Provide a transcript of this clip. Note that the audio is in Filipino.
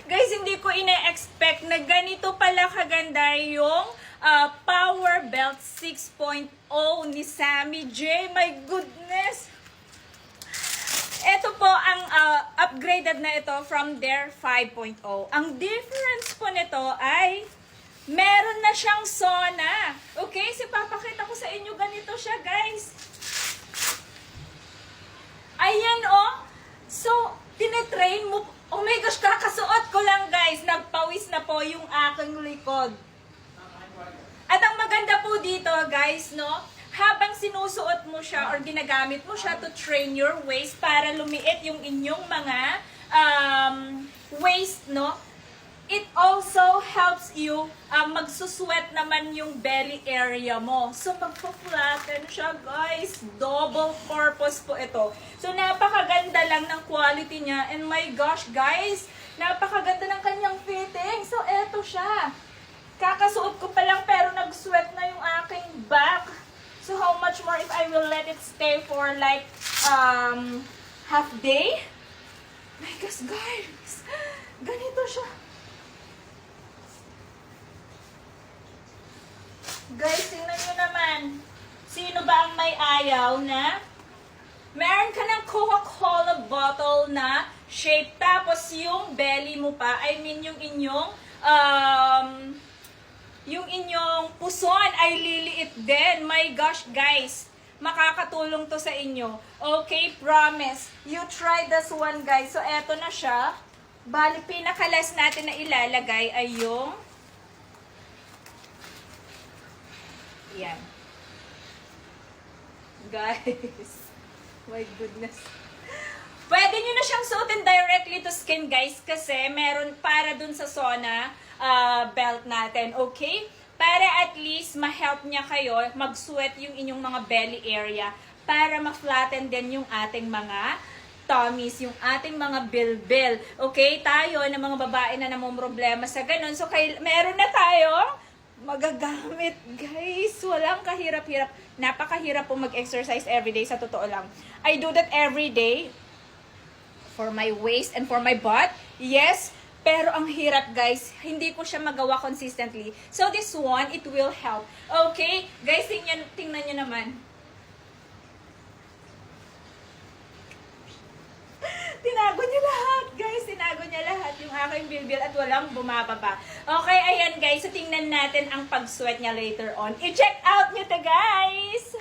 Guys, hindi ko ina-expect na ganito pala kaganda yung Power Belt 6.0 ni Sammy J. My goodness! Ito po ang upgraded na ito from their 5.0. Ang difference po nito ay meron na siyang sauna. Okay, so papakita ko sa inyo ganito siya, guys. Ayan oh. So, tinetrain mo. Oh my gosh, kakasuot ko lang, guys. Nagpawis na po yung aking likod. At ang maganda po dito, guys, no? Habang sinusuot mo siya or ginagamit mo siya to train your waist para lumiit yung inyong mga waist, no? It also helps you magsusweat naman yung belly area mo. So, magpa-flatten siya, guys. Double purpose po ito. So, napakaganda lang ng quality niya. And my gosh, guys, napakaganda ng kanyang fitting. So, eto siya. Kakasuot ko pa lang pero nag-sweat na yung aking back. So, how much more if I will let it stay for like half day? My gosh, guys. Ganito siya. Guys, tingnan nyo naman. Sino ba ang may ayaw na meron ka ng Coca-Cola bottle na shape tapos yung belly mo pa, I mean yung inyong puson ay liliit din. My gosh, guys. Makakatulong to sa inyo. Okay, promise. You try this one, guys. So, eto na siya. Bali, pinakalas natin na ilalagay ay yung yan. Guys. My goodness. Pwede nyo na siyang suotin directly to skin, guys, kasi meron para dun sa sauna belt natin, okay? Para at least ma-help niya kayo mag-sweat yung inyong mga belly area para ma-flatten din yung ating mga tummies, yung ating mga bilbil. Okay? Tayo na mga babae na namumroblema sa ganun. So, meron na tayo magagamit, guys. Walang kahirap-hirap. Napakahirap po mag-exercise everyday, sa totoo lang. I do that every day for my waist and for my butt. Yes, pero ang hirap, guys. Hindi ko siya magawa consistently. So, this one, it will help. Okay? Guys, tingnan nyo naman. Tinago niya lahat, guys. Tinago niya lahat yung aking bilbil at walang bumababa. Okay, ayan, guys. So, tingnan natin ang pag-sweat niya later on. I-check out nyo to, guys!